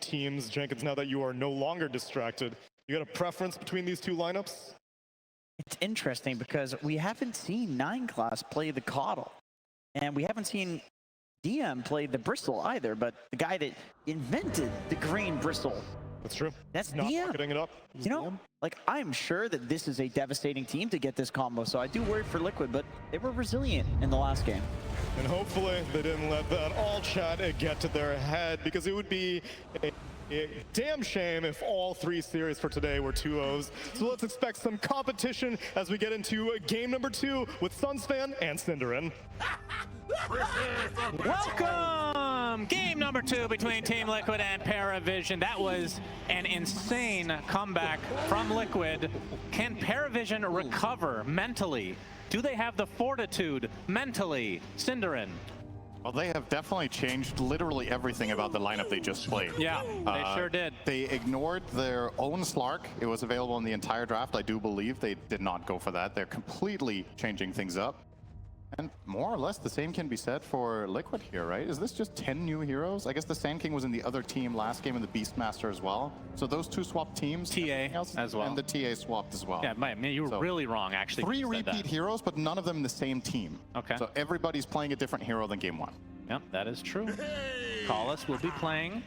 teams. Jenkins, now that you are no longer distracted, you got a preference between these two lineups? It's interesting because we haven't seen 9 class play the Coddle, and we haven't seen DM play the Bristle either, but the guy that invented the green Bristle. That's true. That's not DM. marketing it up. You know, like, I'm sure that this is a devastating team to get this combo, so I do worry for Liquid, but they were resilient in the last game. And hopefully they didn't let that all chat get to their head, because it would be a damn shame if all 3 series for today were 2-0s. So let's expect some competition as we get into game number 2 with Sunsfan and Cinderin. Welcome! Game number 2 between Team Liquid and Parivision. That was an insane comeback from Liquid. Can Parivision recover mentally? Do they have the fortitude mentally? Cinderin. Well, they have definitely changed literally everything about the lineup they just played. Yeah, they sure did. They ignored their own Slark. It was available in the entire draft, I do believe. They did not go for that. They're completely changing things up. And more or less the same can be said for Liquid here, right? Is this just 10 new heroes? I guess the Sand King was in the other team last game and the Beastmaster as well. So those 2 swapped teams. TA as well. And the TA swapped as well. Yeah, man, you were really wrong, actually. 3 repeat heroes, but none of them in the same team. Okay. So everybody's playing a different hero than game 1. Yep, that is true. Collis will be playing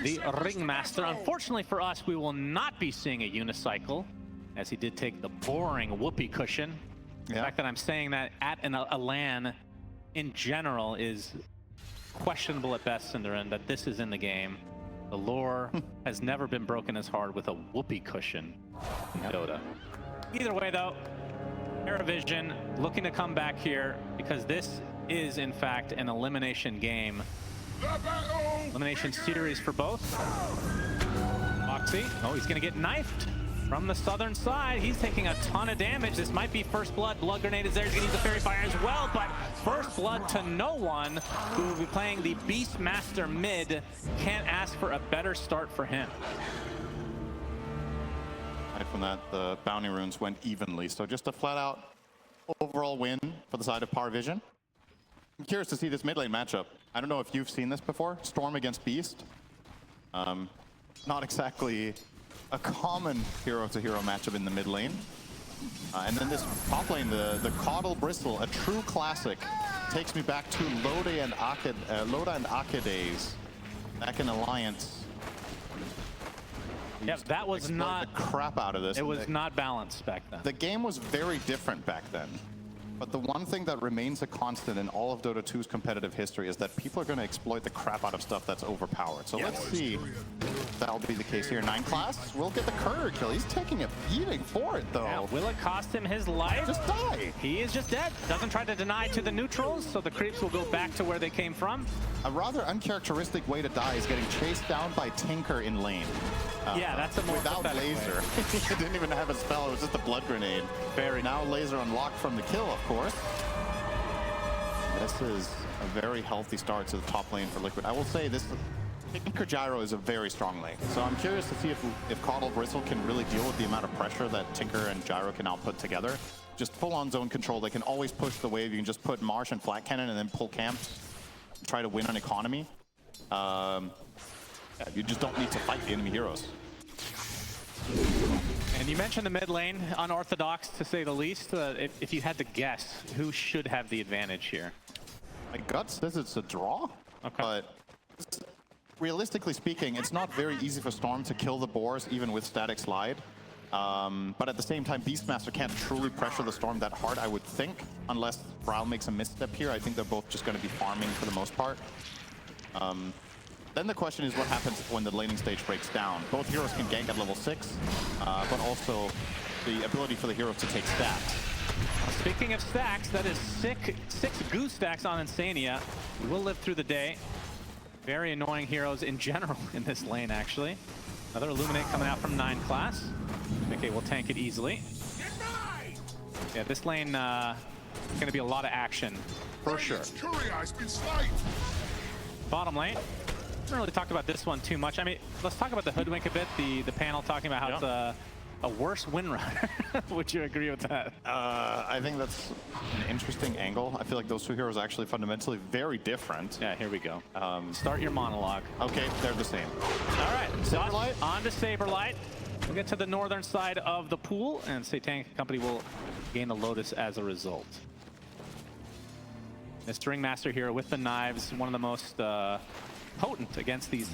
the Ringmaster. Unfortunately for us, we will not be seeing a unicycle, as he did take the boring whoopee cushion. The fact that I'm saying that at a LAN in general is questionable at best, Cinderin, that this is in the game. The lore has never been broken as hard with a whoopee cushion in Dota. Either way, though, Parivision looking to come back here because this is, in fact, an elimination game. Elimination series for both. Moxie, oh, he's going to get knifed from the southern side. He's taking a ton of damage. This might be first blood. Blood grenade is there. He's going to use the fairy fire as well, but first blood to no one, who will be playing the Beastmaster mid. Can't ask for a better start for him. Right from that, the bounty runes went evenly. So just a flat out overall win for the side of Parivision. I'm curious to see this mid lane matchup. I don't know if you've seen this before. Storm against Beast. Not exactly a common hero-to-hero matchup in the mid lane. And then this top lane, the Coddle Bristle, a true classic, takes me back to Loda and Aka days, back in Alliance. Yep, that was not the crap out of this. It was not balanced back then. The game was very different back then. But the one thing that remains a constant in all of Dota 2's competitive history is that people are going to exploit the crap out of stuff that's overpowered. So let's see if that'll be the case here. 9 class will get the courier kill. He's taking a beating for it, though. Yeah, will it cost him his life? Just die. He is just dead. Doesn't try to deny to the neutrals, so the creeps will go back to where they came from. A rather uncharacteristic way to die is getting chased down by Tinker in lane. Yeah, that's a more without laser. He didn't even have a spell. It was just a blood grenade. Now laser unlocked from the kill, of course. This is a very healthy start to the top lane for Liquid. I will say this Tinker Gyro is a very strong lane. So I'm curious to see if Coddle Bristle can really deal with the amount of pressure that Tinker and Gyro can output together. Just full-on zone control. They can always push the wave. You can just put Marsh and Flat Cannon and then pull camps. Try to win on economy. You just don't need to fight the enemy heroes. And you mentioned the mid lane, unorthodox to say the least. If you had to guess, who should have the advantage here? My gut says it's a draw, but realistically speaking, it's not very easy for Storm to kill the boars even with static slide. But at the same time, Beastmaster can't truly pressure the Storm that hard, I would think, unless Brawl makes a misstep here. I think they're both just going to be farming for the most part. Then the question is what happens when the laning stage breaks down. Both heroes can gank at level 6, but also the ability for the heroes to take stacks. Speaking of stacks, that is six goose stacks on Insania. We will live through the day. Very annoying heroes in general in this lane, actually. Another Illuminate coming out from 9 class. Okay, we'll tank it easily. Yeah, this lane going to be a lot of action, for sure. Bottom lane. I haven't really talked about this one too much. I mean, let's talk about the Hoodwink a bit. The panel talking about how it's a worse win runner. Would you agree with that? I think that's an interesting angle. I feel like those two heroes are actually fundamentally very different. Yeah, here we go. Start your monologue. Okay, they're the same. All right. Saberlight? On to Saberlight. We'll get to the northern side of the pool, and Satanic Company will gain the Lotus as a result. Mr. Ringmaster here with the knives, one of the most potent against these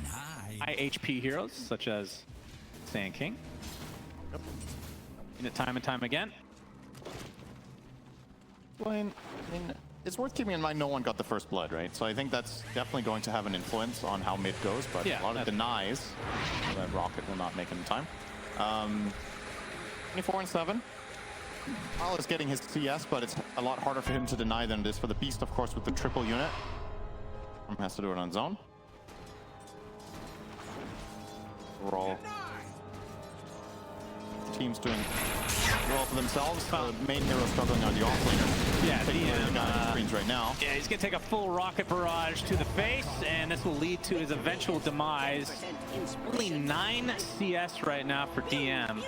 high HP heroes, such as Sand King. Yep. Seen it time and time again. Blaine, I mean, it's worth keeping in mind no one got the first blood, right? So I think that's definitely going to have an influence on how mid goes, but yeah, a lot of denies. That Rocket will not make in time. 24 and 7. Carl is getting his CS, but it's a lot harder for him to deny than it is for the Beast, of course, with the triple unit. Has to do it on zone. Overall, teams doing well for themselves. The main hero struggling on the offlaner. Yeah, DM screens right now. Yeah, he's gonna take a full rocket barrage to the face, and this will lead to his eventual demise. Only 9 CS right now for DM.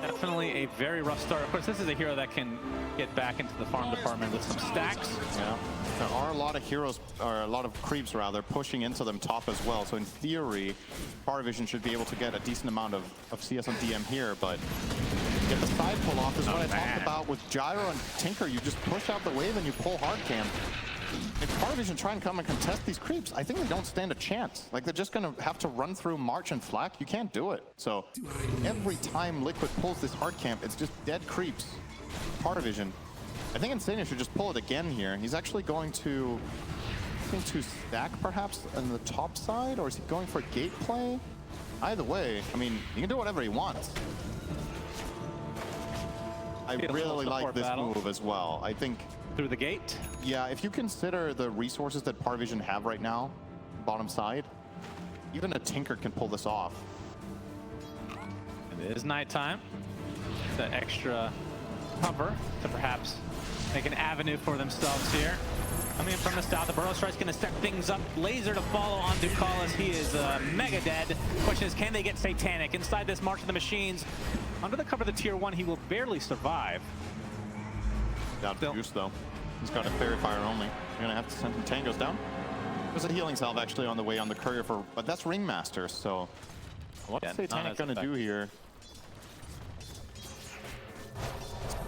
Definitely a very rough start. Of course, this is a hero that can get back into the farm department with some stacks. Yeah, there are a lot of heroes, or a lot of creeps rather, pushing into them top as well. So in theory, Parivision should be able to get a decent amount of CS on DM here, but get the side pull off is what I talked about with Gyro and Tinker. You just push out the wave and you pull hard cam. If Parivision try and come and contest these creeps, I think they don't stand a chance. Like, they're just gonna have to run through March and Flak. You can't do it. So every time Liquid pulls this hard camp, it's just dead creeps. Parivision. I think Insania should just pull it again here. He's actually going to stack perhaps on the top side, or is he going for gate play? Either way, I mean, he can do whatever he wants. I really like this move as well. I think through the gate. Yeah, if you consider the resources that Parivision have right now, bottom side, even a Tinker can pull this off. It is nighttime. The extra cover to perhaps make an avenue for themselves here. Coming in from the south, the Burrow Strike's going to set things up. Laser to follow on Ducalis. He is mega dead. Question is, can they get Satanic inside this March of the Machines? Under the cover of the tier 1, he will barely survive. Down to Goose, though. He's got a Fairy Fire only. You're gonna have to send some tangos down. There's a healing salve actually on the way on the courier for, but that's Ringmaster, so what's Satanic gonna do here?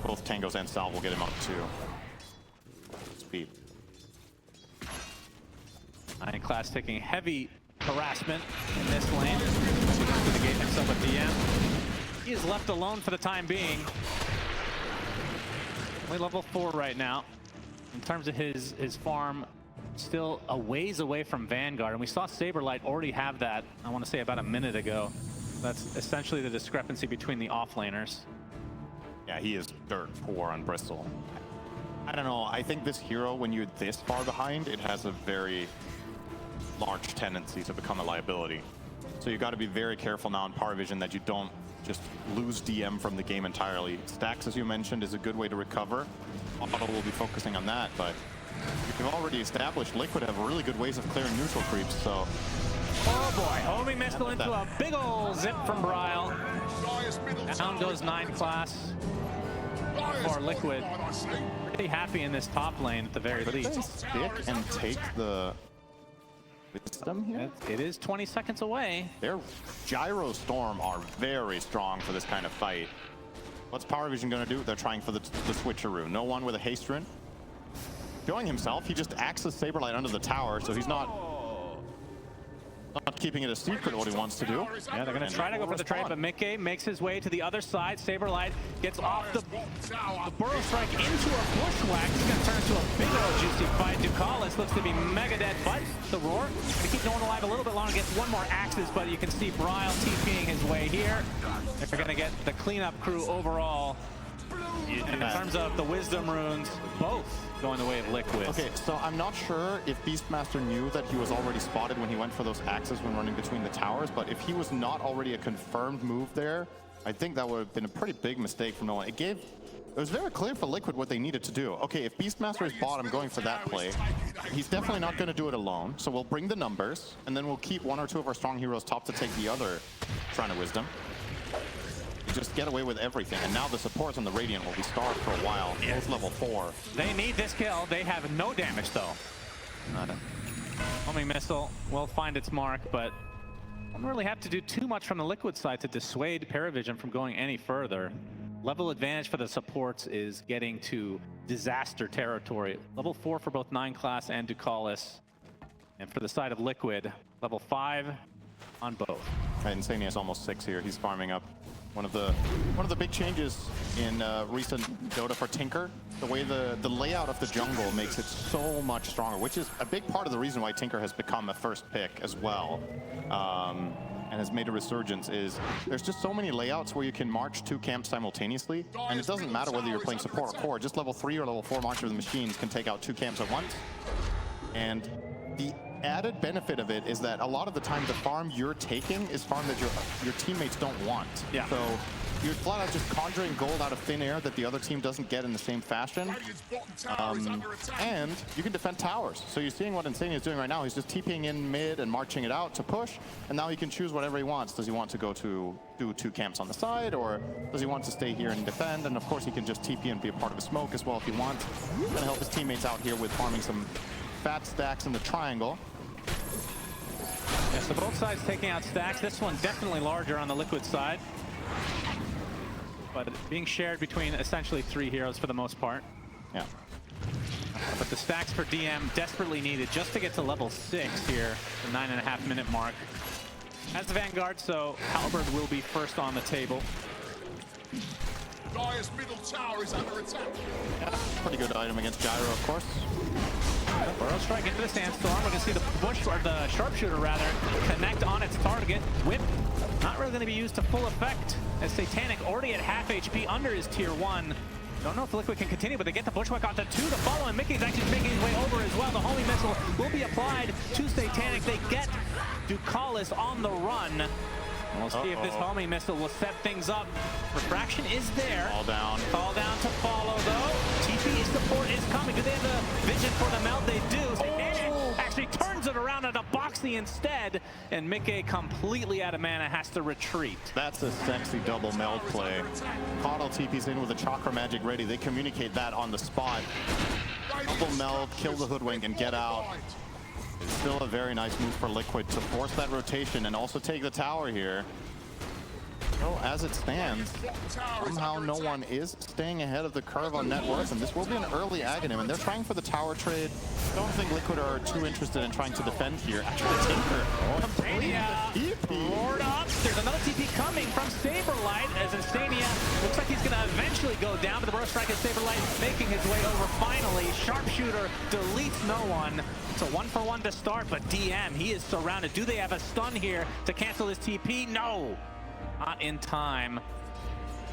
Both tangos and salve will get him up to speed. Iron Class taking heavy harassment in this lane. To the gate himself with DM. He is left alone for the time being. Only level 4 right now. In terms of his farm, still a ways away from Vanguard. And we saw Saberlight already have that, I want to say about a minute ago. That's essentially the discrepancy between the offlaners. Yeah, he is dirt poor on Bristol. I don't know, I think this hero, when you're this far behind, it has a very large tendency to become a liability. So you got to be very careful now in Parivision that you don't just lose DM from the game entirely. Stacks, as you mentioned, is a good way to recover. Auto will be focusing on that, but you've already established Liquid have really good ways of clearing neutral creeps, so... Oh boy, homing missile into a big ol' zip from Bryle. Down goes 9 class for Liquid. Pretty happy in this top lane at the very least. They stick and take the wisdom here? It is 20 seconds away. Their Gyro Storm are very strong for this kind of fight. What's Parivision gonna do? They're trying for the switcheroo. No one with a haste rune. Showing himself, he just axes Saberlight under the tower, so he's not keeping it a secret what he wants to do. Yeah, they're gonna try to go for the trade, but Mickey makes his way to the other side. Saberlight gets off the Burrow Strike into a bushwhack. It's gonna turn into a big old juicy fight. Ducalis looks to be mega dead, but the roar to keep Nolan alive a little bit longer, gets one more axes, but you can see Bryle TPing his way here. They're gonna get the cleanup crew overall. In terms of the wisdom runes, both going the way of Liquid. Okay, so I'm not sure if Beastmaster knew that he was already spotted when he went for those axes when running between the towers, but if he was not already a confirmed move there, I think that would have been a pretty big mistake from Nolan. It was very clear for Liquid what they needed to do. Okay, if Beastmaster is bottom going for that play, he's definitely not going to do it alone, so we'll bring the numbers, and then we'll keep 1 or 2 of our strong heroes top to take the other Shrine of Wisdom. Just get away with everything, and now the supports on the Radiant will be starved for a while. Both level 4. They need this kill. They have no damage though. Homing missile will find its mark, but Don't really have to do too much from the Liquid side to dissuade Parivision from going any further. Level advantage for the supports is getting to disaster territory. Level 4 for both 9 class and Ducalis. And for the side of Liquid, level 5 on both. Right, Insania is almost 6 here. He's farming up. One of the big changes in recent Dota for Tinker, the way the layout of the jungle makes it so much stronger, which is a big part of the reason why Tinker has become a first pick as well, and has made a resurgence, is there's just so many layouts where you can march 2 camps simultaneously, and it doesn't matter whether you're playing support or core, just level 3 or level 4 March of the Machines can take out 2 camps at once. And the added benefit of it is that a lot of the time the farm you're taking is farm that your teammates don't want. Yeah. So you're flat out just conjuring gold out of thin air that the other team doesn't get in the same fashion. And you can defend towers. So you're seeing what Insania is doing right now. He's just TPing in mid and marching it out to push. And now he can choose whatever he wants. Does he want to go to do 2 camps on the side, or does he want to stay here and defend? And of course he can just TP and be a part of a smoke as well if he wants. He's gonna help his teammates out here with farming some fat stacks in the triangle. Yeah, so both sides taking out stacks. This one definitely larger on the Liquid side, but being shared between essentially 3 heroes for the most part. Yeah. But the stacks for DM desperately needed just to get to level 6 here, the 9.5-minute mark. As the Vanguard, so Halberd will be first on the table. Dire's middle tower is under attack. Yeah, pretty good item against Gyro, of course. Burrow strike into the sandstorm. We're going to see the bush, or the sharpshooter rather, connect on its target. Whip, not really going to be used to full effect, as Satanic already at half HP under his tier 1. Don't know if Liquid can continue, but they get the bushwhack onto 2 to follow, and Mickey's actually making his way over as well. The homing missile will be applied to Satanic. They get Ducalis on the run. We'll see if this homing missile will set things up. Refraction is there. All down. Call down to follow, though. TP support is coming. Do they have the vision for the melt? They do. Satanic actually turns it around at a Boxy instead, and Mickey, completely out of mana, has to retreat. That's a sexy double meld play. Caudal TP's in with a Chakra Magic ready. They communicate that on the spot. Double meld, kill the Hoodwink, and get out. It's still a very nice move for Liquid to force that rotation and also take the tower here. So as it stands, somehow no one is staying ahead of the curve on net worth, and this will be an early Aghanim, and they're trying for the tower trade. I don't think Liquid are too interested in trying to defend here. Actually, Tinker roared up. There's another TP coming from Saberlight, as Insania looks like he's going to eventually go down, but the burst strike is Saberlight making his way over finally. Sharpshooter deletes no one. It's a 1-for-1 to start, but DM, he is surrounded. Do they have a stun here to cancel his TP? No, not in time.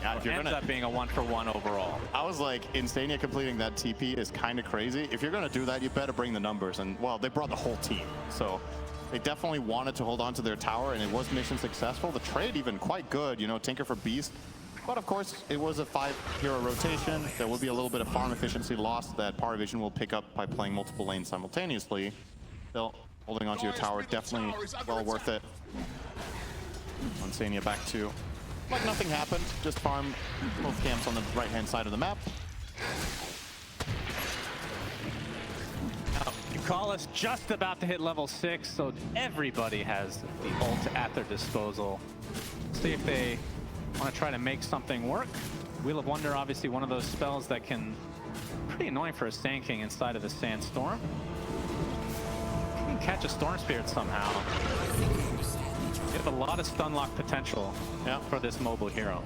Yeah, if It you're ends gonna, up being a 1-for-1 overall. I was like, Insania completing that TP is kind of crazy. If you're gonna do that, you better bring the numbers. And well, they brought the whole team, so they definitely wanted to hold on to their tower, and it was mission successful. The trade even quite good, you know, Tinker for Beast. But of course, it was a 5-hero rotation. There will be a little bit of farm efficiency lost that Parivision will pick up by playing multiple lanes simultaneously. Still, holding onto your tower, definitely well worth it. Insania back to like nothing happened, just farm both camps on the right-hand side of the map. Now, Ducalis just about to hit level 6, so everybody has the ult at their disposal. See if they want to try to make something work. Wheel of Wonder, obviously one of those spells that can pretty annoying for a Sand King inside of the Sandstorm. You can catch a Storm Spirit somehow. You have a lot of stun lock potential for this mobile hero.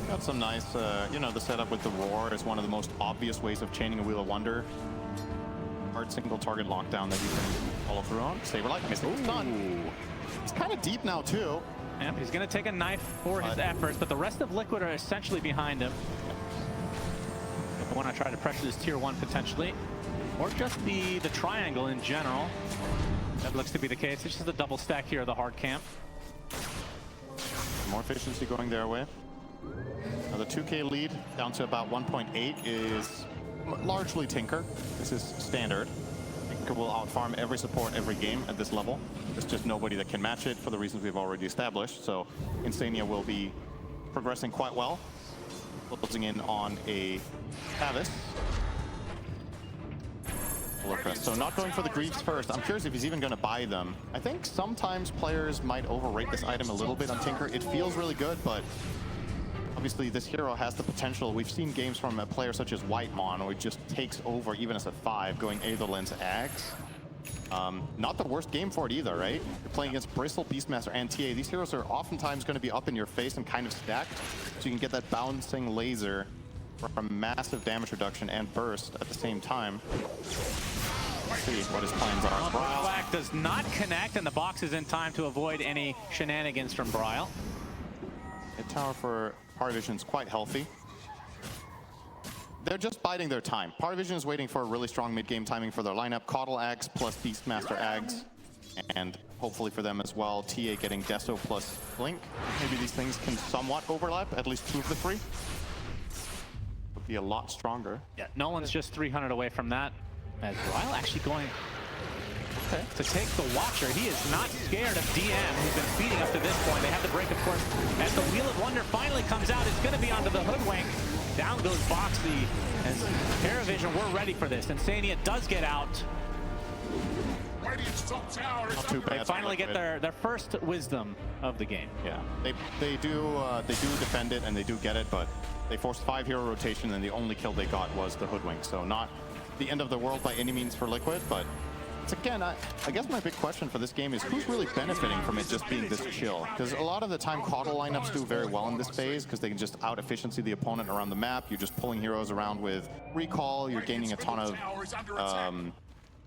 Got some nice, you know, the setup with the Roar is one of the most obvious ways of chaining a Wheel of Wonder. Hard single target lockdown that you can follow through on. Saberlight missed the stun. It's kind of deep now too. Yep, he's going to take a knife for his efforts, but the rest of Liquid are essentially behind him. If I want to try to pressure this tier 1 potentially, or just the triangle in general. That looks to be the case. It's just a double stack here of the hard camp. More efficiency going their way. Now the 2K lead down to about 1.8 is largely Tinker. This is standard. Tinker will outfarm every support every game at this level. There's just nobody that can match it for the reasons we've already established. So Insania will be progressing quite well. Closing in on a Tavis. Solar Crest. So not going for the Greaves first. I'm curious if he's even going to buy them. I think sometimes players might overrate this item a little bit on Tinker. It feels really good, but obviously this hero has the potential. We've seen games from a player such as Whitemon where it just takes over even as a 5, going Aetherlens Axe. Not the worst game for it either, right? You're playing against Bristle, Beastmaster, and TA. These heroes are oftentimes going to be up in your face and kind of stacked, so you can get that bouncing laser for massive damage reduction and burst at the same time. Let's see what his plans are. Black does not connect, and the box is in time to avoid any shenanigans from Bryle. Mid tower for Parivision is quite healthy. They're just biding their time. Parivision is waiting for a really strong mid-game timing for their lineup. Caudal Axe plus Beastmaster Axe. And hopefully for them as well, TA getting Deso plus Blink. Maybe these things can somewhat overlap, at least 2 of the 3. Would be a lot stronger. Yeah, Nolan's just 300 away from that. As Bryle actually going to take the Watcher. He is not scared of DM, who's been feeding up to this point. They have the break, of course. As the Wheel of Wonder finally comes out, it's going to be onto the Hoodwink. Down goes Boxy. As Parivision, we're ready for this. Insania does get out. Radiant's top tower is Not too under bad. They finally get their first wisdom of the game. Yeah, they do defend it and they do get it, but they forced 5 hero rotation and the only kill they got was the Hoodwink. So not the end of the world by any means for Liquid, but it's again, I guess my big question for this game is who's really benefiting from it just being this chill? Because a lot of the time Caudal lineups do very well in this phase because they can just out-efficiency the opponent around the map. You're just pulling heroes around with recall, you're gaining a ton of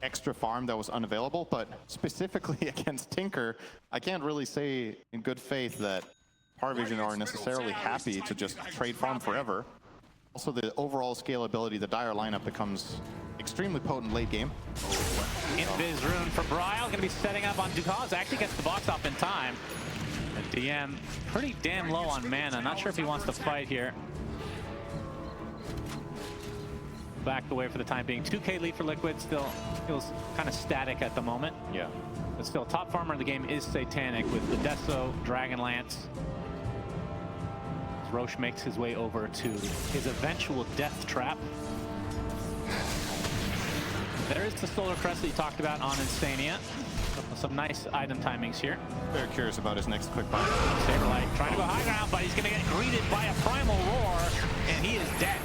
extra farm that was unavailable, but specifically against Tinker, I can't really say in good faith that Parivision are necessarily happy to just trade farm forever. Also, the overall scalability, the Dire lineup becomes extremely potent late game. Invis rune for Bryle, gonna be setting up on Ducaz. Actually gets the box off in time. And DM pretty damn low on mana. Not sure if he wants to fight here. Backed away for the time being. 2K lead for Liquid, still feels kind of static at the moment. Yeah. But still, top farmer of the game is Satanic with the Deso, Dragonlance. As Roche makes his way over to his eventual death trap. There is the Solar Crest that you talked about on Insania. Some nice item timings here. Very curious about his next quick buy. Saberlight trying to go high ground, but he's going to get greeted by a Primal Roar, and he is dead.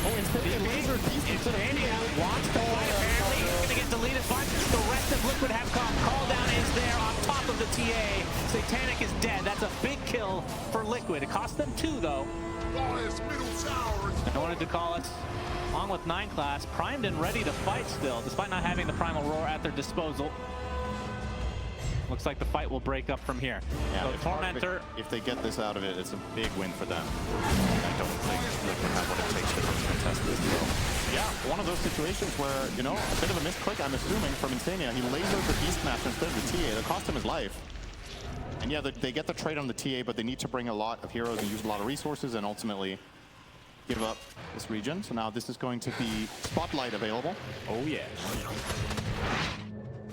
Oh, Insania laser beast instead of Insania wants to fight, apparently. He's going to get deleted, but the rest of Liquid have come. Call down is there on top of the TA. Satanic is dead. That's a big kill for Liquid. It cost them 2, though. Dire's middle tower is I wanted to call it. Along with 9 class, primed and ready to fight still, despite not having the Primal Roar at their disposal. Looks like the fight will break up from here. Yeah, so Tormentor. If they get this out of it, it's a big win for them. I don't think Liquid have what it takes to contest this. So, yeah, one of those situations where, you know, a bit of a misclick, I'm assuming, from Insania. He lasered the Beastmaster instead of the TA. That cost him his life. And yeah, they get the trade on the TA, but they need to bring a lot of heroes and use a lot of resources and ultimately give up this region. So now this is going to be Spotlight available. Oh, yeah.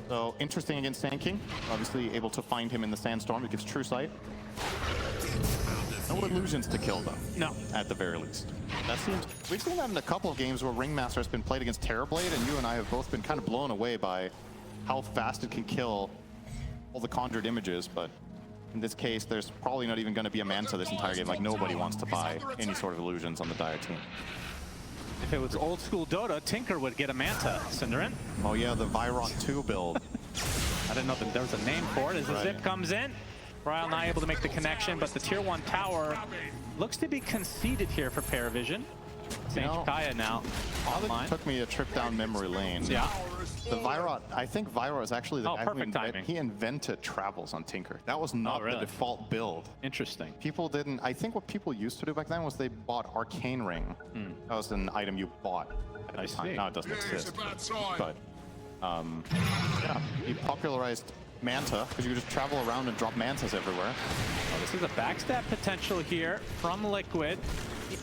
So interesting against Sand King. Obviously able to find him in the Sandstorm. It gives True Sight. No illusions to kill though. No. At the very least. That seems, we've seen that in a couple of games where Ringmaster has been played against Terrorblade, and you and I have both been kind of blown away by how fast it can kill all the conjured images, but in this case, there's probably not even going to be a Manta this entire game. Like, nobody wants to buy any sort of illusions on the Dire team. If it was old school Dota, Tinker would get a Manta, Cinderin. Oh yeah, the Virot 2 build. I didn't know that there was a name for it. As the Right. zip comes in, Bryle not able to make the connection, but the tier 1 tower looks to be conceded here for Parivision. St. know, Kaya now online. It took me a trip down memory lane. Yeah. The Virot, I think Virot is actually the guy who perfect timing. he invented travels on Tinker. That was not really? the default build. Interesting. People didn't, I think what people used to do back then was they bought Arcane Ring. That was an item you bought at the time. see. Now it doesn't it's exist. a bad sign. But, yeah, he popularized Manta because you could just travel around and drop Mantas everywhere. Oh, this is a backstab potential here from Liquid.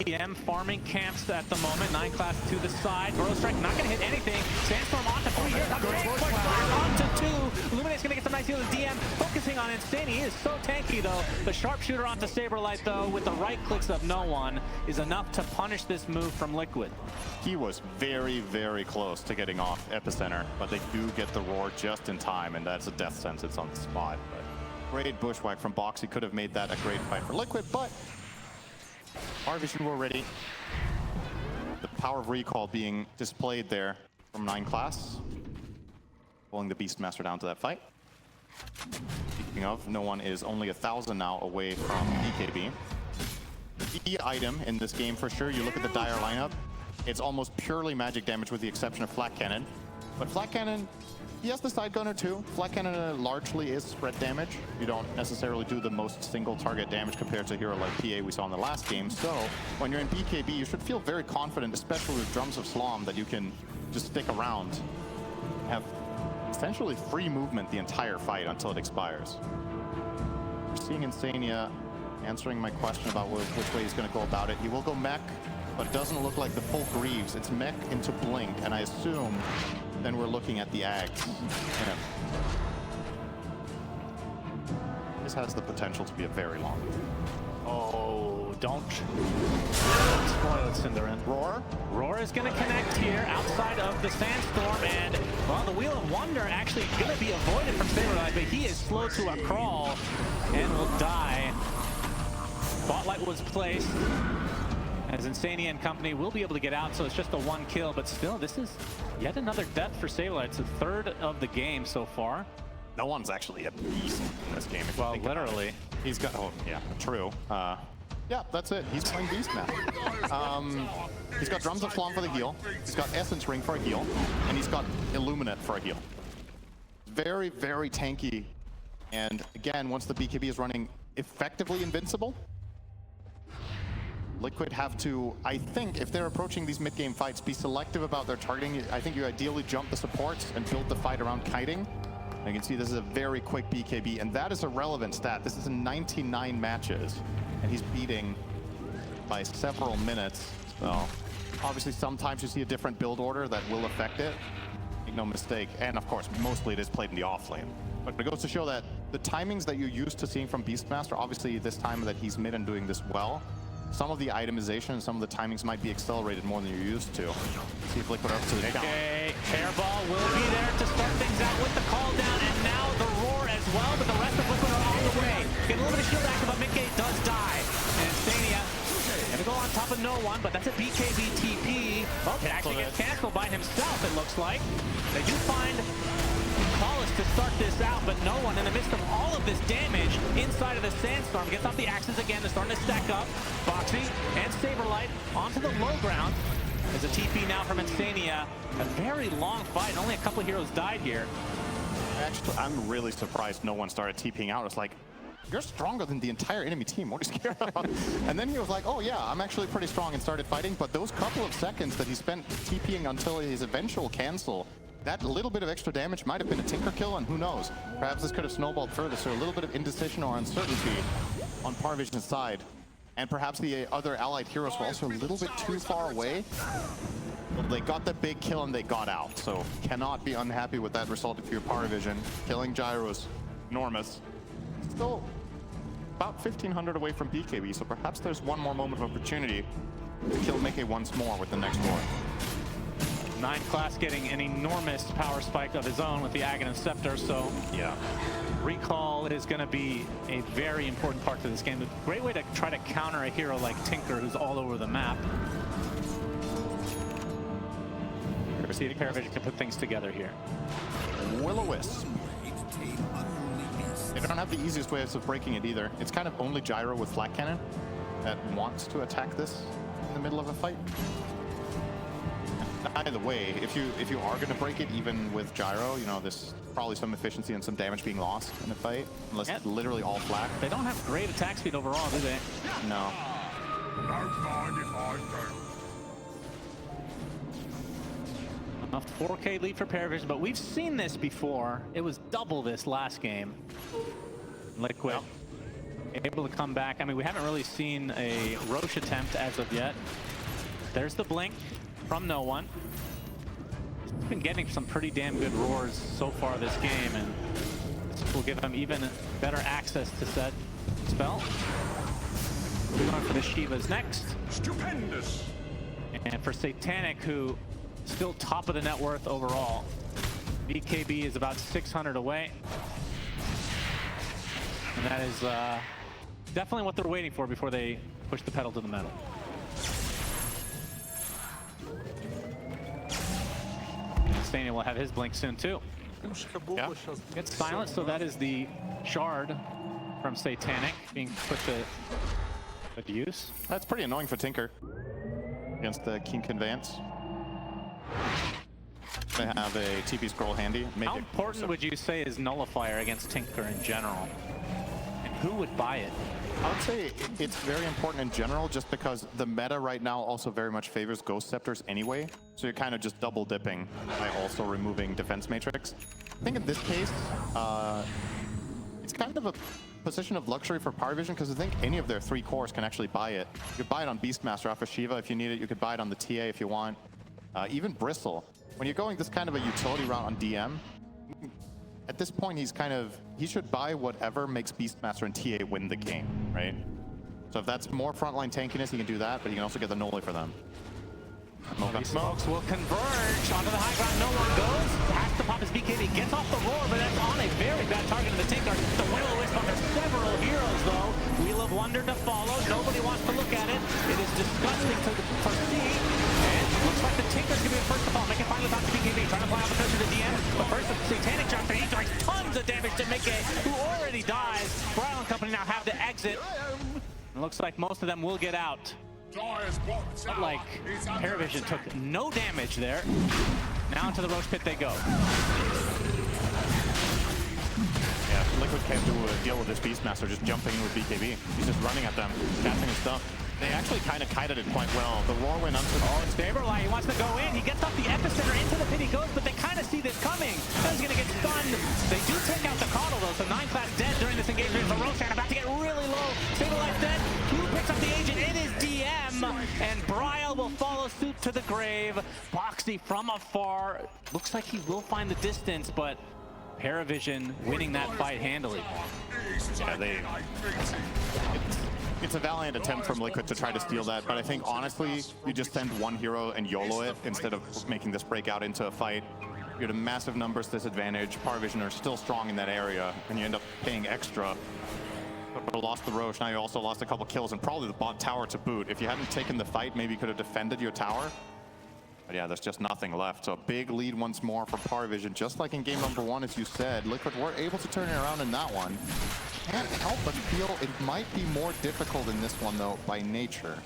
EM farming camps at the moment. 9 class to the side. Burrow Strike not going to hit anything. Sandstorm onto 3 here. Onto 2. Illuminate's going to get some nice heals. DM focusing on Insane. He is so tanky though. The sharpshooter onto Saberlight though with the right clicks of no one is enough to punish this move from Liquid. He was very, very close to getting off Epicenter, but they do get the roar just in time, and that's a death sentence on the spot. But great bushwhack from Boxy. Could have made that a great fight for Liquid, but Parivision were ready. The power of recall being displayed there from 9 class, pulling the Beastmaster down to that fight. Speaking of, no one is only 1,000 now away from BKB. The key item in this game for sure, you look at the Dire lineup, it's almost purely magic damage with the exception of Flak Cannon. But Flak Cannon, he has the side gunner too. Flak Cannon largely is spread damage. You don't necessarily do the most single target damage compared to a hero like PA we saw in the last game. So when you're in BKB, you should feel very confident, especially with Drums of Slom, that you can just stick around, have essentially free movement the entire fight until it expires. We're seeing Insania answering my question about which way he's going to go about it. He will go mech, but it doesn't look like the full Greaves. It's mech into Blink, and I assume then we're looking at the Ags. Yeah. This has the potential to be a very long. Oh, don't spoil it, Cinderin. Roar? Roar is going to connect here outside of the Sandstorm, and, well, the Wheel of Wonder actually going to be avoided from Saberlight, but he is slow to a crawl and will die. Spotlight was placed, as Insania and company will be able to get out, so it's just a 1 kill, but still, this is yet another death for Saberlight. It's the 3rd of the game so far. No one's actually a beast in this game. Well, literally. He's got, oh, yeah, true. Yeah, that's it. He's playing Beast now. He's got Drums of Slom for the heal. He's got Essence Ring for a heal. And he's got Illuminate for a heal. Very, very tanky. And again, once the BKB is running effectively invincible, Liquid have to, I think, if they're approaching these mid-game fights, be selective about their targeting. I think you ideally jump the supports and build the fight around kiting. You can see this is a very quick BKB, and that is a relevant stat. This is in 99 matches, and he's beating by several minutes. So obviously sometimes you see a different build order that will affect it. Make no mistake. And of course, mostly it is played in the off lane. But it goes to show that the timings that you're used to seeing from Beastmaster, obviously this time that he's mid and doing this well, some of the itemization and some of the timings might be accelerated more than you're used to. See if Liquid are up to the count. Okay, Airball will be there to start things out with the call down, and now the roar as well, but the rest of Liquid are on the way. Get a little bit of shield action, but Midgate does die. And Insania gonna go on top of no one, but that's a BKB TP. Oh, it actually gets canceled by himself, it looks like. They do find Paulus to start this out, but no one in the midst of all of this damage inside of the Sandstorm gets off the axes again. They're starting to stack up. Boxy and Saberlight onto the low ground. There's a TP now from Insania. A very long fight. Only a couple of heroes died here. Actually, I'm really surprised no one started TPing out. It's like, you're stronger than the entire enemy team. What are you scared about? And then he was like, oh yeah, I'm actually pretty strong, and started fighting. But those couple of seconds that he spent TPing until his eventual cancel, that little bit of extra damage might have been a tinker kill, and who knows? Perhaps this could have snowballed further, so a little bit of indecision or uncertainty on Parivision's side. And perhaps the other allied heroes were also a little bit too far away. Well, they got the big kill and they got out, so cannot be unhappy with that result if you're Parivision. Killing Gyro's enormous. Still about 1,500 away from BKB, so perhaps there's one more moment of opportunity to kill Mickey once more with the next war. 9 class getting an enormous power spike of his own with the Aghanim Scepter, so Yeah. recall is going to be a very important part to this game. A great way to try to counter a hero like Tinker, who's all over the map. See if Parivision can put things together here. Will-O-Wisp. They don't have the easiest ways of breaking it either. It's kind of only Gyro with Flak Cannon that wants to attack this in the middle of a fight. Either way, if you are going to break it, even with Gyro, you know, there's probably some efficiency and some damage being lost in the fight, unless it's literally all Flak. They don't have great attack speed overall, do they? No. Don't mind if I do. A 4K lead for Parivision, but we've seen this before. It was double this last game. Liquid able to come back. I mean, we haven't really seen a Roche attempt as of yet. There's the blink from no one. He's been getting some pretty damn good roars so far this game, and this will give him even better access to set spell. We're going for the Shivas next. Stupendous. And for Satanic, who still top of the net worth overall, BKB is about 600 away. And that is definitely what they're waiting for before they push the pedal to the metal. Stania will have his blink soon too. Yeah. Gets silent, so that is the shard from Satanic being put to good use. That's pretty annoying for Tinker against the King Conveyance. They have a TP scroll handy. How important would you say is Nullifier against Tinker in general? And who would buy it? I would say it's very important in general just because the meta right now also very much favors Ghost Scepters anyway. So you're kind of just double dipping by also removing Defense Matrix. I think in this case, it's kind of a position of luxury for Parivision because I think any of their 3 cores can actually buy it. You could buy it on Beastmaster off of Shiva if you need it. You could buy it on the TA if you want. Even Bristle. When you're going this kind of a utility route on DM, at this point he should buy whatever makes Beastmaster and TA win the game, right? So if that's more frontline tankiness, he can do that, but he can also get the Noli for them. These smokes will converge onto the high ground. No one goes. Has to pop his BKB. Gets off the roar, but that's on a very bad target of the Tinker. The Will-O-Wisp under several heroes, though. Wheel of Wonder to follow. Nobody wants to look at it. It is disgusting to see. And looks like the Tinker's going to be the first to fall. Make it finally bounce to BKB. Trying to fly off the pressure to DM. But first, the Satanic jump. He does tons of damage to Mickey, who already dies. Brile and company now have to exit. It looks like most of them will get out. But like, Parivision took no damage there. Now into the Roach Pit they go. Yeah, Liquid can't do a deal with this Beastmaster just jumping with BKB. He's just running at them, casting his stuff. They actually kind of kited it quite well. The roar went onto the... Oh, it's Faberlight. He wants to go in. He gets off the epicenter. Into the pit he goes, but they kind of see this coming. He's going to get stunned. They do take out the Coddle, though, so 9 class dead during this engagement. The Roach about to get really low. Faberlight's dead. Who picks up the agent? It is DM, and Brile will follow suit to the grave. Boxy from afar. Looks like he will find the distance, but Parivision winning that fight handily. Yeah, it's a valiant attempt from Liquid to try to steal that, but I think honestly, you just send one hero and YOLO it instead of making this breakout into a fight. You're at a massive numbers disadvantage. Parivision are still strong in that area, and you end up paying extra. But lost the Roche, now you also lost a couple kills and probably the bot tower to boot. If you hadn't taken the fight, maybe you could have defended your tower. But yeah, there's just nothing left. So a big lead once more for Parivision. Just like in game number 1, as you said, Liquid were able to turn it around in that one. Can't help but feel it might be more difficult in this one, though, by nature.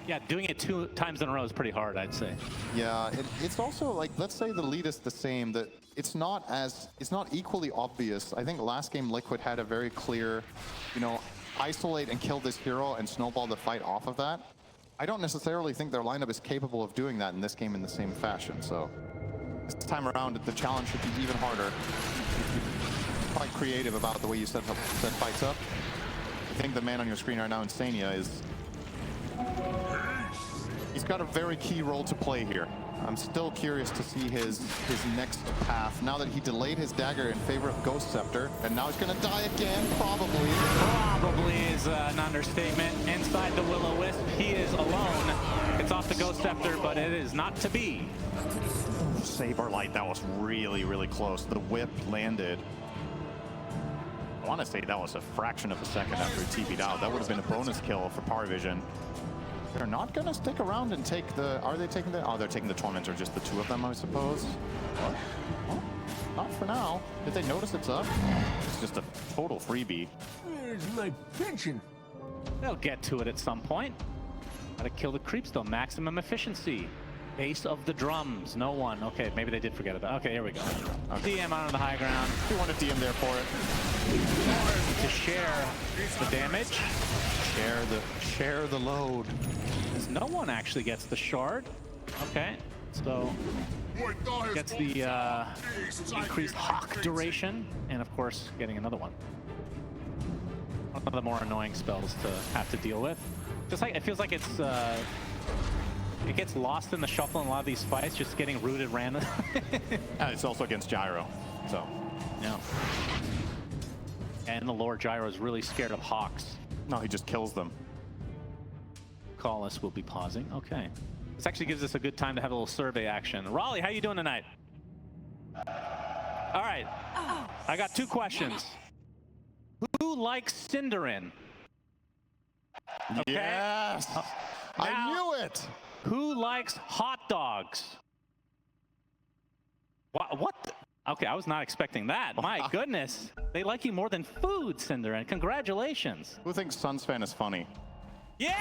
Yeah, doing it 2 times in a row is pretty hard, I'd say. Yeah, it's also like, let's say the lead is the same, that it's not equally obvious. I think last game Liquid had a very clear, isolate and kill this hero and snowball the fight off of that. I don't necessarily think their lineup is capable of doing that in this game in the same fashion. So this time around, the challenge should be even harder. Quite creative about the way you set fights up. I think the man on your screen right now, Insania, he's got a very key role to play here. I'm still curious to see his next path. Now that he delayed his dagger in favor of Ghost Scepter, and now he's gonna die again, probably. Probably is an understatement. Inside the Will-O-Wisp, he is alone. It's off the Ghost Scepter, but it is not to be. Saberlight, that was really, really close. The whip landed. I want to say that was a fraction of a second after he TP'd out. That would have been a bonus kill for Parivision. They're not going to stick around and take the... Are they taking the... Oh, they're taking the Tormentor, just the 2 of them, I suppose. What? Oh, not for now. Did they notice it's up? It's just a total freebie. Where's my pension? They'll get to it at some point. Gotta kill the creeps, though. Maximum efficiency. Base of the drums. No one. Okay, maybe they did forget about it. Okay, here we go. Okay. DM out on the high ground. You wanted DM there for it. To share the damage. Share the load. No one actually gets the shard. Okay, so gets the increased Hawk duration, and of course getting another one. One of the more annoying spells to have to deal with. Just like it feels like it's it gets lost in the shuffle in a lot of these fights, just getting rooted randomly. And it's also against Gyro, so yeah. And the Lord Gyro is really scared of Hawks. no, he just kills them. Ducalis will be pausing. Okay. This actually gives us a good time to have a little survey action. Raleigh, how you doing tonight? All right. I got 2 questions. Who likes Cinderin? Okay. Yes! I knew it! Who likes hot dogs? What? Okay, I was not expecting that. My goodness. They like you more than food, Cinderin. Congratulations. Who thinks Suns fan is funny? Yeah!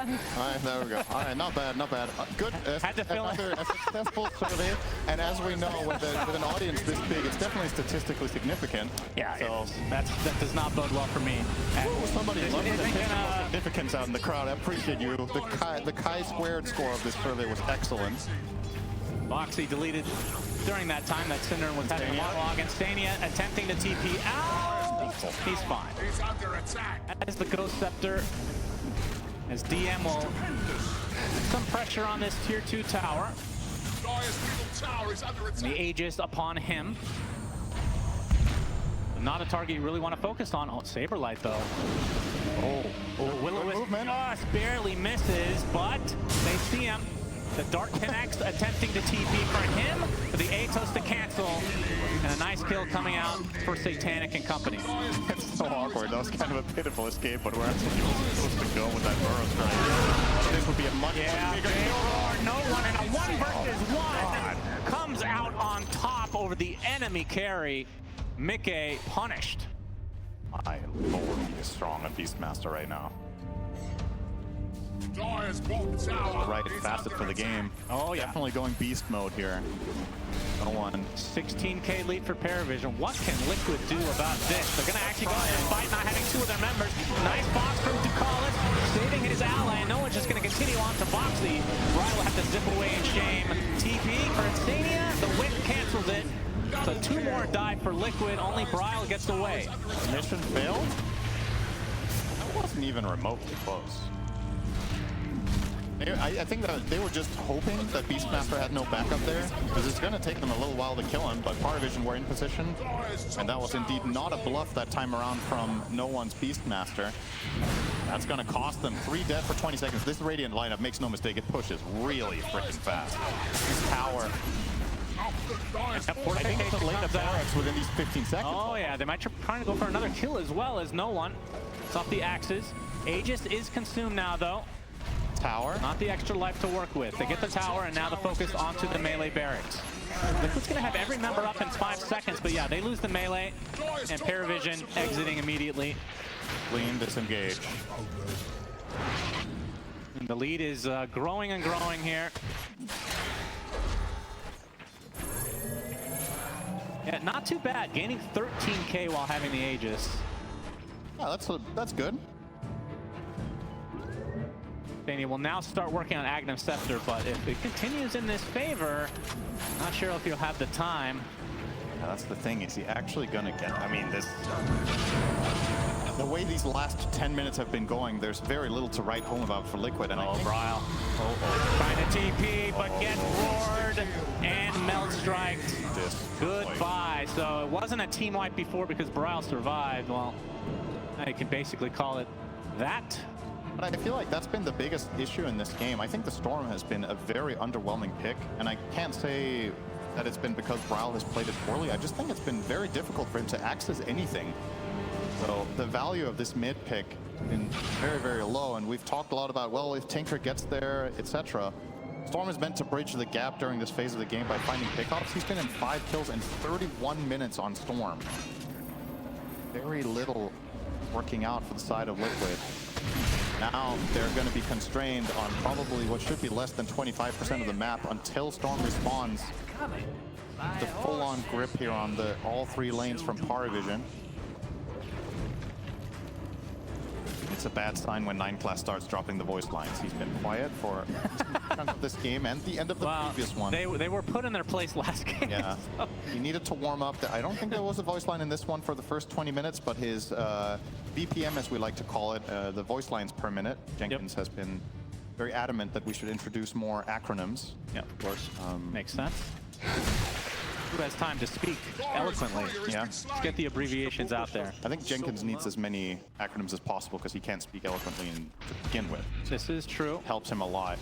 All right, there we go. All right, not bad, not bad. Good. Had to fill Another a successful survey, and as we know, with an audience this big, it's definitely statistically significant. Yeah, so that does not bode well for me. somebody loves the significance out in the crowd. I appreciate you. The chi-squared score of this survey was excellent. Boxy deleted during that time that Cinderin was having a monologue, and Stania attempting to TP out. He's fine. He's under attack. As the Ghost Scepter, as DM will put some pressure on this tier 2 tower. Dire's middle tower is under attack. The Aegis upon him. Not a target you really want to focus on. Oh, Saberlight though. Oh, Will-O-Wisp barely misses, but they see him. The Dark 10X attempting to TP for him, for the Atos to cancel, and a nice kill coming out for Satanic and company. It's so awkward. That was kind of a pitiful escape, but we're actually supposed to go with that burrow strike. This would be a much bigger kill. No one, and a 1 versus 1 comes out on top over the enemy carry. Mickey punished. My lord, he is strong on Beastmaster right now. Dire's bottom tower. Right facet for the game. Oh yeah. Definitely going beast mode here. No one. 16K lead for Parivision. What can Liquid do about this? They're going to actually go ahead and fight, not having 2 of their members. Nice box from Ducalis, saving his ally, and no one's just going to continue on to Boxy. Ryan will have to zip away in shame. TP for Stania. The whip cancels it. So 2 more die for Liquid. Only Bryle gets away. Mission failed? That wasn't even remotely close. I think that they were just hoping that Beastmaster had no backup there, because it's going to take them a little while to kill him, but Parivision were in position, and that was indeed not a bluff that time around from no one's Beastmaster. That's going to cost them 3 dead for 20 seconds. This Radiant lineup, makes no mistake, it pushes really freaking fast. This tower... I think it's a late barracks within these 15 seconds. Oh yeah, they might try to go for another kill as well as no one. It's off the axes. Aegis is consumed now though. Tower. Not the extra life to work with. They get the tower and now the focus onto the melee barracks. Liquid's gonna have every member up in 5 seconds, but yeah, they lose the melee and Parivision exiting immediately. Clean disengage. And the lead is growing and growing here. Yeah, not too bad. Gaining 13K while having the Aegis. Yeah, that's good. Danny will now start working on Aghanim Scepter, but if it continues in this favor, not sure if he'll have the time. Yeah, that's the thing. Is he actually gonna get? I mean, the way these last 10 minutes have been going, there's very little to write home about for Liquid. And Bryle. Trying to TP, but gets roared and melt striked. Goodbye. So it wasn't a team wipe before because Bryle survived. Well, I can basically call it that. But I feel like that's been the biggest issue in this game. I think the Storm has been a very underwhelming pick, and I can't say that it's been because Bryle has played it poorly. I just think it's been very difficult for him to access anything. So the value of this mid pick has been very, very low, and we've talked a lot about, well, if Tinker gets there, etc. Storm is meant to bridge the gap during this phase of the game by finding pickoffs. He's been in 5 kills in 31 minutes on Storm. Very little working out for the side of Liquid. Now they're going to be constrained on probably what should be less than 25% of the map until Storm respawns. The full-on grip here on all 3 lanes from Parivision. It's a bad sign when 9 class starts dropping the voice lines. He's been quiet for this game and the end of the previous one. They were put in their place last game. Yeah, so. He needed to warm up. I don't think there was a voice line in this one for the first 20 minutes, but his BPM, as we like to call it, the voice lines per minute, Jenkins has been very adamant that we should introduce more acronyms. Yeah, of course. Makes sense. who has time to speak eloquently. Yeah. Let's get the abbreviations out there. I think Jenkins needs as many acronyms as possible because he can't speak eloquently to begin with. This is true. Helps him a lot.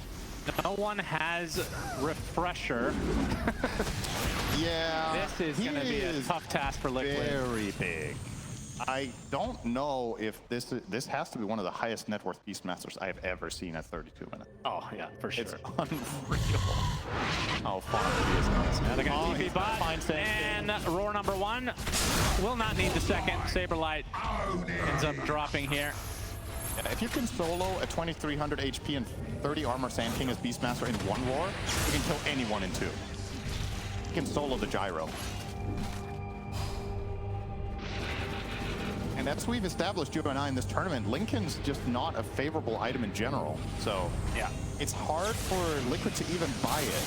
No one has refresher. Yeah. This is going to be a tough task for Liquid. Very big. I don't know if this has to be one of the highest net worth Beastmasters I have ever seen at 32 minutes. Oh, yeah, for sure. It's unreal. How far he is. Now they got TP bot, and roar number 1 will not need the second. Saberlight ends up dropping here. Yeah, if you can solo a 2300 HP and 30 armor Sand King as Beastmaster in one roar, you can kill anyone in 2. You can solo the gyro. And as we've established, you and I, in this tournament, Lincoln's just not a favorable item in general. So, yeah, it's hard for Liquid to even buy it.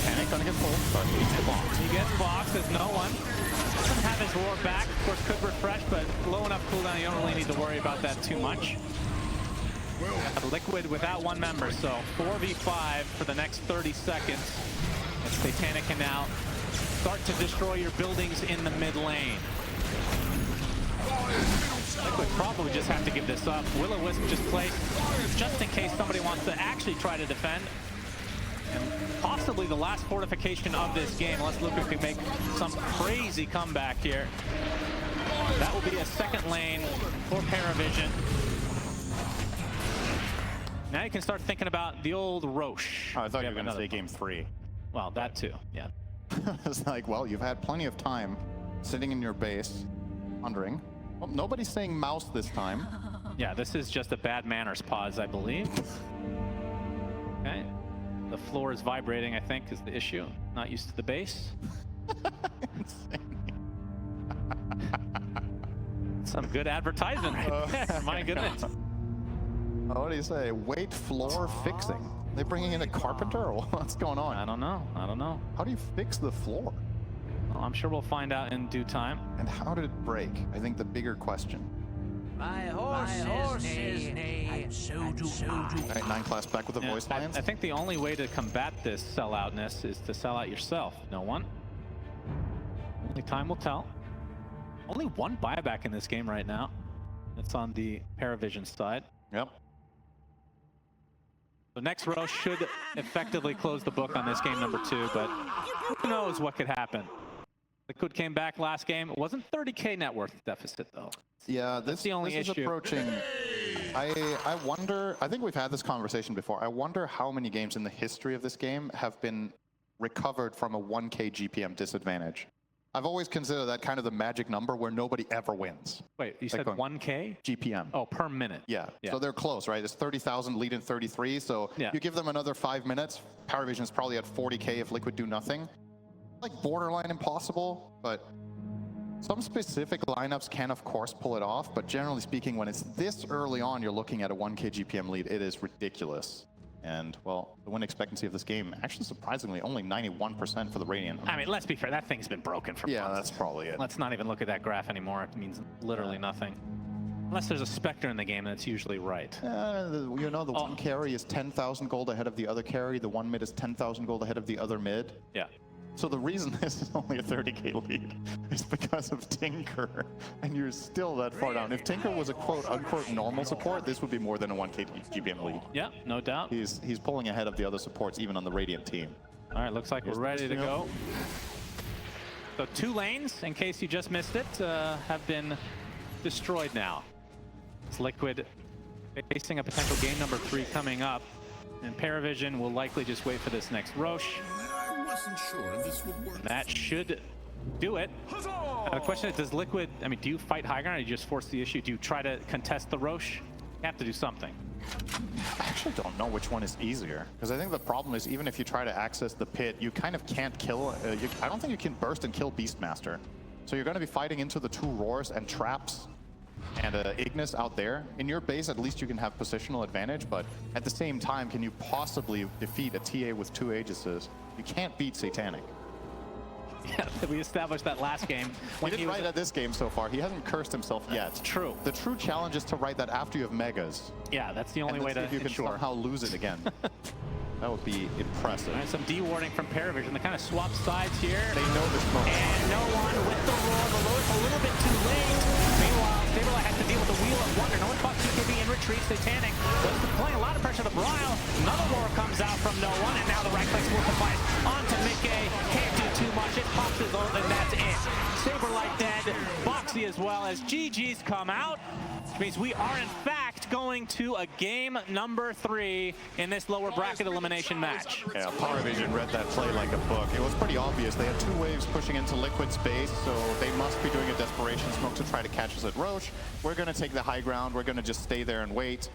Panic gonna get pulled, but he gets boxed. He gets boxed, there's no one. Doesn't have his roar back. Of course, could refresh, but low enough cooldown, you don't really need to worry about that too much. Liquid without one member, so 4v5 for the next 30 seconds. And Satanic can now start to destroy your buildings in the mid lane. Liquid probably just have to give this up. Will-O-Wisp just placed just in case somebody wants to actually try to defend. And possibly the last fortification of this game, unless Liquid can make some crazy comeback here. That will be a second lane for Parivision. Now you can start thinking about the old Roche. Oh, I thought you were going to say game 3. Well, that too, yeah. It's like, well, you've had plenty of time sitting in your base, wondering. Well, nobody's saying mouse this time. Yeah, this is just a bad manners pause, I believe. Okay. The floor is vibrating, I think, is the issue. Not used to the base. Some good advertisement right there. My goodness. What do you say? Wait, floor fixing. They bringing in a carpenter, or what's going on? I don't know. I don't know. How do you fix the floor? Well, I'm sure we'll find out in due time. And how did it break? I think the bigger question. My horse is neigh, and so do I. All right, 9 class back with the voice lines. I think the only way to combat this selloutness is to sell out yourself. No one. Only time will tell. Only one buyback in this game right now. It's on the Parivision side. Yep. The next row should effectively close the book on this game number 2, but who knows what could happen. Liquid came back last game. It wasn't 30K net worth deficit, though. Yeah, this is approaching. I wonder, I think we've had this conversation before. I wonder how many games in the history of this game have been recovered from a 1K GPM disadvantage. I've always considered that kind of the magic number where nobody ever wins. Wait, you said 1K? GPM. Oh, per minute. Yeah. So they're close, right? It's 30,000 lead in 33. So you give them another 5 minutes. Parivision's probably at 40K if Liquid do nothing. Like borderline impossible, but some specific lineups can of course pull it off. But generally speaking, when it's this early on, you're looking at a 1K GPM lead. It is ridiculous. And, well, the win expectancy of this game, actually surprisingly, only 91% for the Radiant. I mean, let's be fair, that thing's been broken for months. Yeah, that's probably it. Let's not even look at that graph anymore. It means literally nothing. Unless there's a Spectre in the game, that's usually right. You know, the one carry is 10,000 gold ahead of the other carry. The one mid is 10,000 gold ahead of the other mid. Yeah. So the reason this is only a 30K lead is because of Tinker, and you're still that far down. If Tinker was a quote-unquote normal support, this would be more than a 1K GPM lead. Yeah, no doubt. He's pulling ahead of the other supports, even on the Radiant team. All right, looks like we're ready to go. So 2 lanes, in case you just missed it, have been destroyed now. It's Liquid facing a potential game number 3 coming up, and Parivision will likely just wait for this next Roche. Sure this would work. That should do it. The question is, does Liquid, I mean, do you fight high ground or do you just force the issue? Do you try to contest the Roche? You have to do something. I actually don't know which one is easier, because I think the problem is even if you try to access the pit, you kind of can't kill, I don't think you can burst and kill Beastmaster. So you're going to be fighting into the 2 roars and traps and Ignis out there. In your base, at least you can have positional advantage, but at the same time, can you possibly defeat a TA with 2 Aegises? You can't beat Satanic. Yeah, we established that last game. He didn't write at this game so far. He hasn't cursed himself yet. True. The true challenge is to write that after you have Megas. Yeah, that's the only way to see if you can ensure. somehow lose it again. That would be impressive. And some D-warding from Parivision. They kind of swap sides here. They know the smoke. And no one with the roar. The low is a little bit too late. Meanwhile, Saberlight has to deal with the Wheel of Wonder. No one caught TKB in retreat. Satanic was applying a lot of pressure to Brile. Another roar comes out from no one. And now the right click multiplies onto Mickey. Can't do too much. It pops his ult, and that's it. Saberlight dead. Boxy as well as GG's come out. Which means we are in fact going to a game number 3 in this lower bracket elimination match. Yeah, Parivision read that play like a book. It was pretty obvious. They had 2 waves pushing into Liquid space, so they must be doing a desperation smoke to try to catch us at Roche. We're going to take the high ground. We're going to just stay there and wait.